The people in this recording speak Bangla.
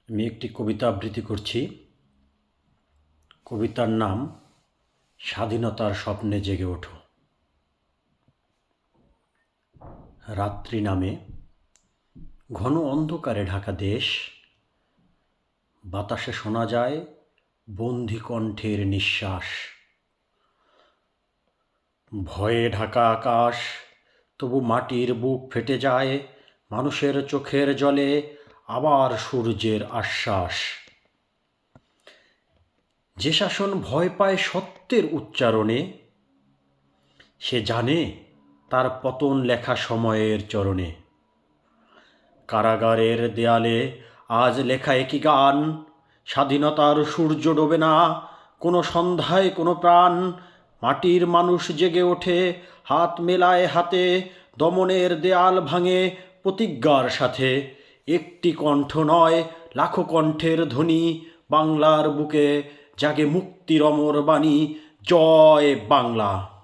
আমি একটি কবিতা আবৃত্তি করছি। কবিতার নাম স্বাধীনতার স্বপ্নে জেগে ওঠো। রাত্রি নামে ঘন অন্ধকারে ঢাকা দেশ, বাতাসে শোনা যায় বন্দি কণ্ঠের নিঃশ্বাস। ভয়ে ঢাকা আকাশ, তবু মাটির বুক ফেটে যায়, মানুষের চোখের জলে আবার সূর্যের আশ্বাস। যে শাসন ভয় পায় সত্যের উচ্চারণে, সে জানে তার পতন লেখা সময়ের চরণে। কারাগারের দেয়ালে আজ লেখা একই গান, স্বাধীনতার সূর্য ডোবে না কোনো সন্ধ্যায় কোনো প্রাণ। মাটির মানুষ জেগে ওঠে, হাত মেলায় হাতে, দমনের দেয়াল ভাঙে প্রতিজ্ঞার সাথে। একটি কণ্ঠ নয়, লাখো কণ্ঠের ধ্বনি, বাংলার বুকে জাগে মুক্তির অমর বাণী। জয় বাংলা।